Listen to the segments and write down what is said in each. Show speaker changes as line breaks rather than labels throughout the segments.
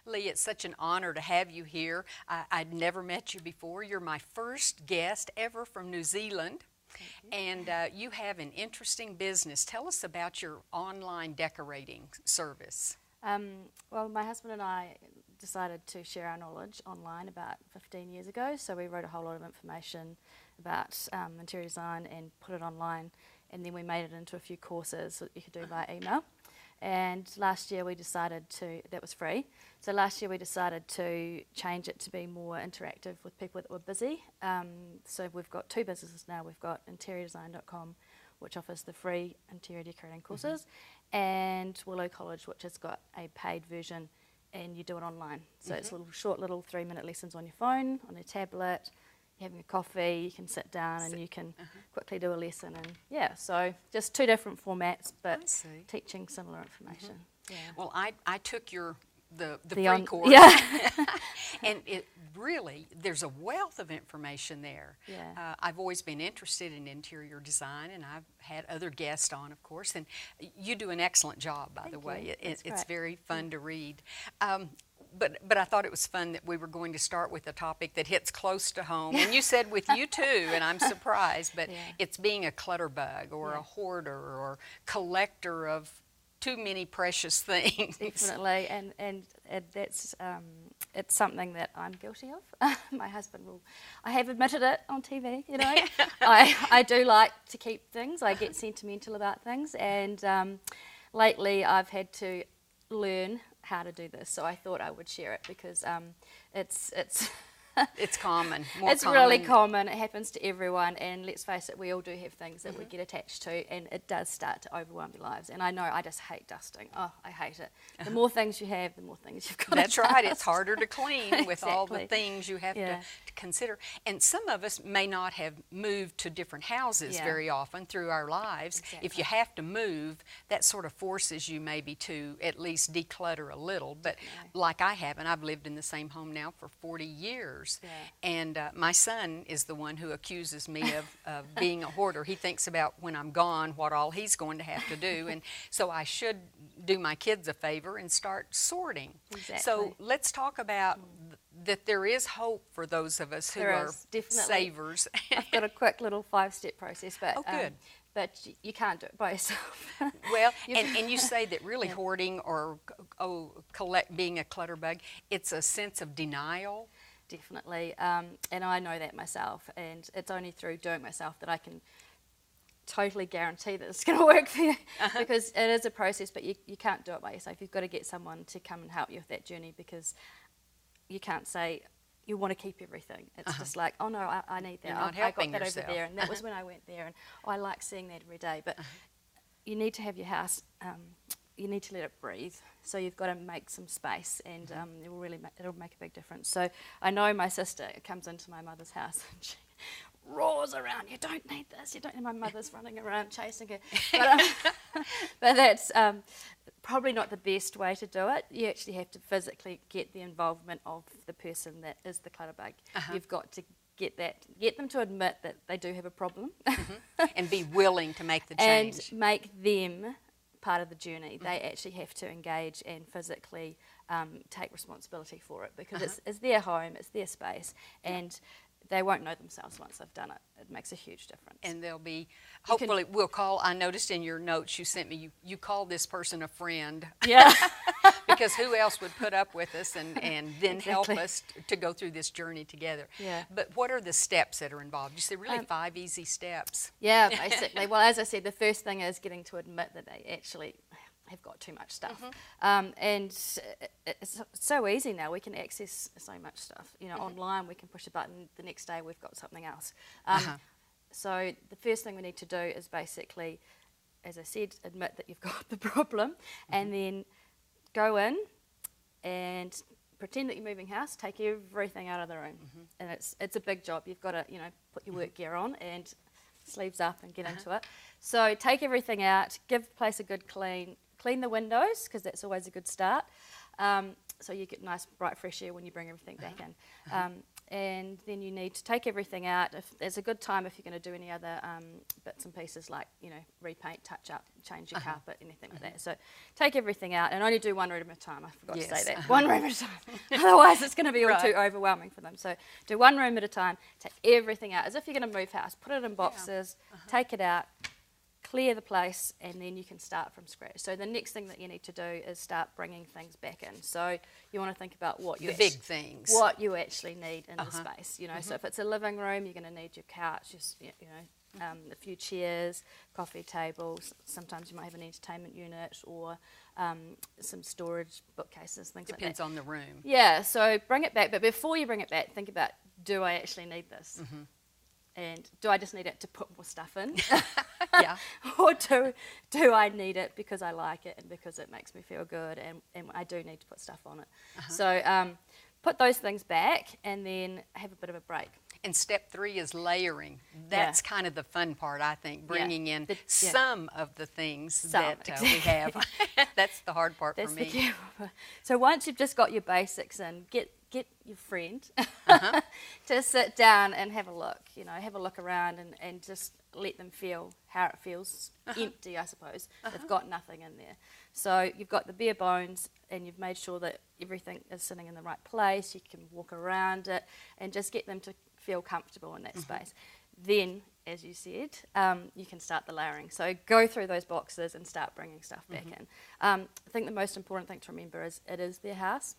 Lee, it's such an honor to have you here. I'd never met you before. You're my first guest ever from New Zealand. And you have an interesting business. Tell us about your online decorating service.
Well, my husband and I decided to share our knowledge online about 15 years ago. So we wrote a whole lot of information about interior design and put it online. And then we made it into a few courses that you could do via email. And last year we decided to, that was free, so last year we decided to change it to be more interactive with people that were busy. So we've got two businesses now. We've got interiordesign.com, which offers the free interior decorating courses, and Willow College, which has got a paid version, and you do it online. So it's short little 3-minute lessons on your phone, on your tablet. You're having a coffee, you can sit down and you can quickly do a lesson, and yeah, so just two different formats, but teaching similar information. Yeah.
Well, I took the free course, and it really, there's a wealth of information there.
Yeah.
I've always been interested in interior design, and I've had other guests on, of course, and you do an excellent job, by the way. It's very fun to read. But I thought it was fun that we were going to start with a topic that hits close to home. And you said with you too, and I'm surprised, but it's being a clutterbug or a hoarder or collector of too many precious things.
Definitely, and that's it's something that I'm guilty of. My husband will, I have admitted it on TV, you know. I do like to keep things. I get sentimental about things, and lately I've had to learn how to do this, so I thought I would share it because it's
it's common.
It's really common. It happens to everyone, and let's face it, we all do have things that we get attached to, and it does start to overwhelm your lives. And I know I just hate dusting. Oh, I hate it. The more things you have, the more things you've got.
That's right. It's harder to clean with all the things you have to consider. And some of us may not have moved to different houses very often through our lives. If you have to move, that sort of forces you maybe to at least declutter a little. But like I haven't, I've lived in the same home now for 40 years. And my son is the one who accuses me of being a hoarder. He thinks about when I'm gone what all he's going to have to do, and so I should do my kids a favor and start sorting. So let's talk about that there is hope for those of us who are savers.
I've got a quick little 5-step process, but
good.
But you can't do it by yourself.
Well, and you say that really hoarding or being a clutterbug, it's a sense of denial.
Definitely, and I know that myself, and it's only through doing it myself that I can totally guarantee that it's going to work for you, because it is a process, but you can't do it by yourself. You've got to get someone to come and help you with that journey, because you can't say you want to keep everything. It's just like, oh no, I need that. I got that over there, and that was when I went there, and I like seeing that every day. But you need to have your house. You need to let it breathe. So you've got to make some space, and it'll make a big difference. So I know my sister comes into my mother's house and she roars around, you don't need this, you don't need. My mother's running around chasing her. But that's probably not the best way to do it. You actually have to physically get the involvement of the person that is the clutterbug. You've got to get them to admit that they do have a problem.
And be willing to make the change.
And make them part of the journey. They actually have to engage and physically take responsibility for it, because it's their home, it's their space, and they won't know themselves once they've done it. It makes a huge difference.
And they'll be, hopefully, we'll call, I noticed in your notes you sent me, you called this person a friend.
Yeah.
Because who else would put up with us and then help us to go through this journey together?
Yeah.
But what are the steps that are involved? You said really 5 easy steps.
Yeah, basically. Well, as I said, the first thing is getting to admit that they actually have got too much stuff. And it's so easy now. We can access so much stuff. You know, online we can push a button, the next day we've got something else. So the first thing we need to do is basically, as I said, admit that you've got the problem, and then go in and pretend that you're moving house, take everything out of the room. And it's a big job. You've got to, you know, put your work gear on and sleeves up and get into it. So take everything out, give the place a good clean the windows, because that's always a good start. So you get nice bright fresh air when you bring everything back in. and then you need to take everything out. If there's a good time if you're going to do any other bits and pieces like, you know, repaint, touch up, change your carpet, anything like that. So take everything out and only do one room at a time. I forgot to say that. One room at a time. Otherwise it's going to be all too overwhelming for them. So do one room at a time, take everything out as if you're going to move house. Put it in boxes, take it out, clear the place, and then you can start from scratch. So the next thing that you need to do is start bringing things back in. So you want to think about what you
big things,
what you actually need in the space. You know, so if it's a living room, you're going to need your couch, a few chairs, coffee tables. Sometimes you might have an entertainment unit or some storage bookcases, things like that.
Depends on the room.
Yeah. So bring it back, but before you bring it back, think about: do I actually need this? And do I just need it to put more stuff in? Or do I need it because I like it and because it makes me feel good and I do need to put stuff on it? So put those things back and then have a bit of a break.
And step 3 is layering. That's kind of the fun part, I think, bringing in some of the things that we have. That's the hard part for me.
So once you've just got your basics in, get your friend to sit down and have a look, have a look around and just let them feel how it feels empty, I suppose. They've got nothing in there. So you've got the bare bones and you've made sure that everything is sitting in the right place. You can walk around it and just get them to feel comfortable in that space. Then, as you said, you can start the layering. So go through those boxes and start bringing stuff back in. I think the most important thing to remember is it is their house.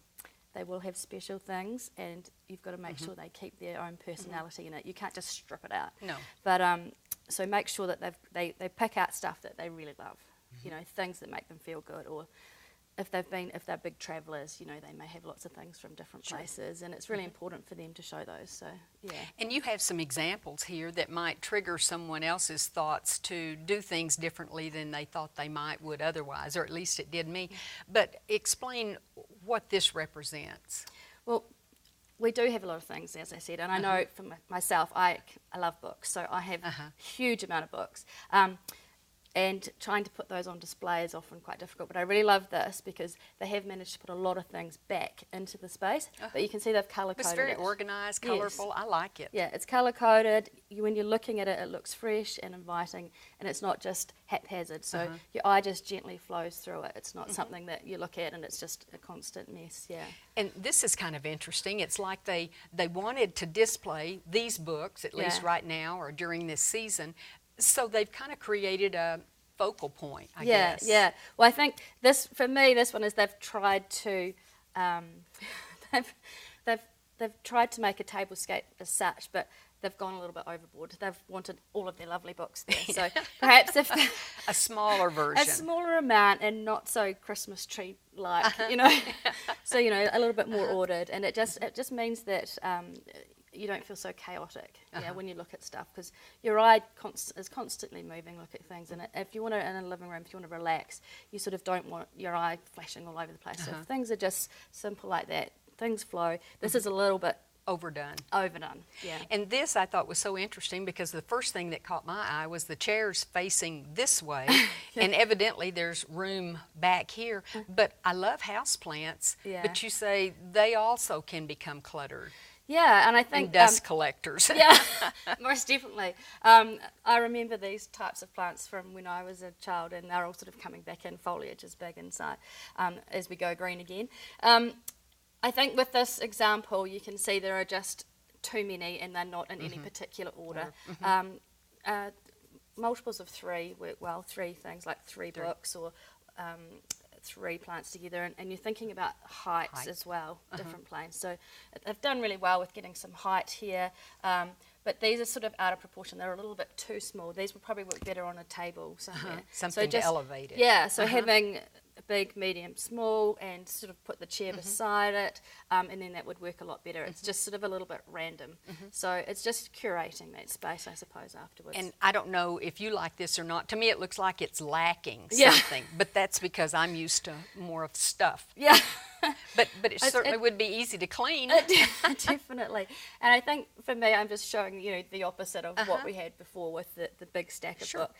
They will have special things, and you've got to make sure they keep their own personality in it. You can't just strip it out. No. But so make sure that they pick out stuff that they really love. Things that make them feel good, or if they're big travellers, they may have lots of things from different places, and it's really important for them to show those. So yeah. And
you have some examples here that might trigger someone else's thoughts to do things differently than they thought they would otherwise, or at least it did me. But explain what this represents.
Well, we do have a lot of things, as I said, and I know for myself, I love books, so I have a huge amount of books. And trying to put those on display is often quite difficult. But I really love this because they have managed to put a lot of things back into the space. But you can see they've colour-coded it.
It's very organised, colourful. I like it.
Yeah, it's colour-coded. When you're looking at it, it looks fresh and inviting, and it's not just haphazard. So your eye just gently flows through it. It's not something that you look at and it's just a constant mess. Yeah.
And this is kind of interesting. It's like they wanted to display these books, at least right now or during this season. So they've kind of created a focal point, I guess.
Yeah. Well, I think this one is they've tried to they've tried to make a tablescape as such, but they've gone a little bit overboard. They've wanted all of their lovely books there. So perhaps if
a smaller version,
a smaller amount, and not so Christmas tree like, So a little bit more ordered, and it just means that. You don't feel so chaotic when you look at stuff, because your eye is constantly moving, look at things, and if you want to, in a living room, if you want to relax, you sort of don't want your eye flashing all over the place. So if things are just simple like that, things flow. This is a little bit
overdone,
yeah.
And this I thought was so interesting because the first thing that caught my eye was the chairs facing this way, and evidently there's room back here. But I love houseplants, but you say they also can become cluttered.
Yeah, and I think...
And dust collectors.
Yeah, most definitely. I remember these types of plants from when I was a child, and they're all sort of coming back in. Foliage is big inside as we go green again. I think with this example, you can see there are just too many, and they're not in any particular order. Multiples of 3 work well, 3 things like 3 books or... 3 plants together, and you're thinking about heights as well, different planes. So they've done really well with getting some height here, but these are sort of out of proportion. They're a little bit too small. These would probably work better on a table somewhere.
Something to elevate it.
Yeah, so having big, medium, small, and sort of put the chair beside it, and then that would work a lot better. It's just sort of a little bit random. So it's just curating that space, I suppose, afterwards.
And I don't know if you like this or not. To me, it looks like it's lacking something, but that's because I'm used to more of stuff.
Yeah.
But it certainly would be easy to clean.
Definitely. And I think for me, I'm just showing the opposite of what we had before with the big stack of book.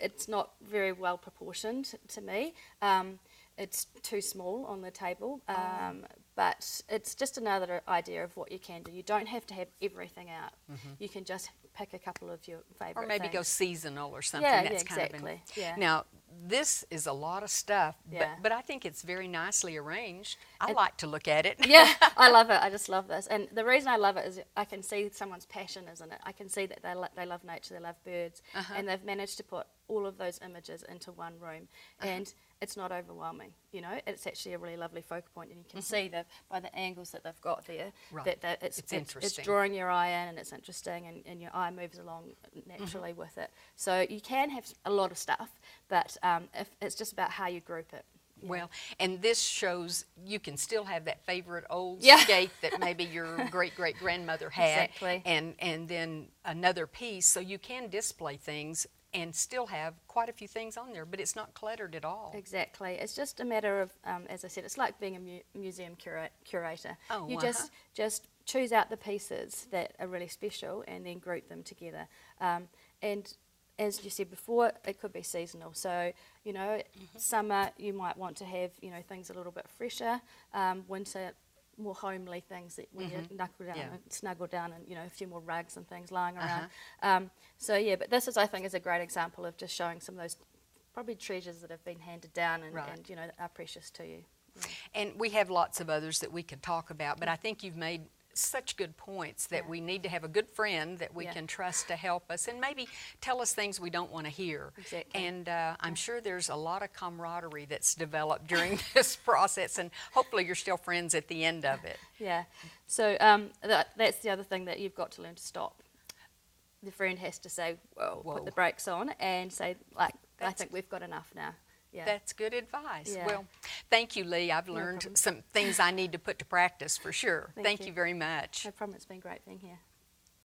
It's not very well proportioned to me. it's too small on the table. But it's just another idea of what you can do. You don't have to have everything out. You can just pick a couple of your favourite
Or maybe
things.
go seasonal or something.
Yeah,
That's
exactly.
Kind of Now, this is a lot of stuff,
Yeah.
but I think it's very nicely arranged. I like to look at it.
Yeah, I love it. I just love this. And the reason I love it is I can see someone's passion, isn't it? I can see that they love nature, they love birds, and they've managed to put all of those images into one room. And it's not overwhelming, you know. It's actually a really lovely focal point, and you can see that by the angles that they've got there, that it's
interesting.
It's drawing your eye in, and it's interesting, and your eye moves along naturally with it. So you can have a lot of stuff, but if it's just about how you group it. Yeah.
Well, and this shows you can still have that favorite old
Yeah.
skate that maybe your great-great-grandmother had,
Exactly.
and then another piece, so you can display things and still have quite a few things on there, but it's not cluttered at all.
Exactly. It's just a matter of, as I said, it's like being a museum curator.
Oh,
you just choose out the pieces that are really special and then group them together. And as you said before, it could be seasonal. So, you know, summer you might want to have, you know, things a little bit fresher. Winter, more homely things that when you knuckle down and snuggle down, and, you know, a few more rugs and things lying around. So yeah, but this is, I think, is a great example of just showing some of those probably treasures that have been handed down and you know, are precious to you. Yeah.
And we have lots of others that we could talk about, but I think you've made such good points that we need to have a good friend that we can trust to help us and maybe tell us things we don't want to hear.
Exactly.
And I'm sure there's a lot of camaraderie that's developed during this process, and hopefully you're still friends at the end of it.
Yeah. So that's the other thing that you've got to learn to stop. The friend has to say, whoa, put the brakes on and say, like, I think we've got enough now. Yeah.
That's good advice.
Yeah.
Well, thank you, Lee. I've learned some things I need to put to practice for sure. Thank you very much.
No problem. It's been great being here.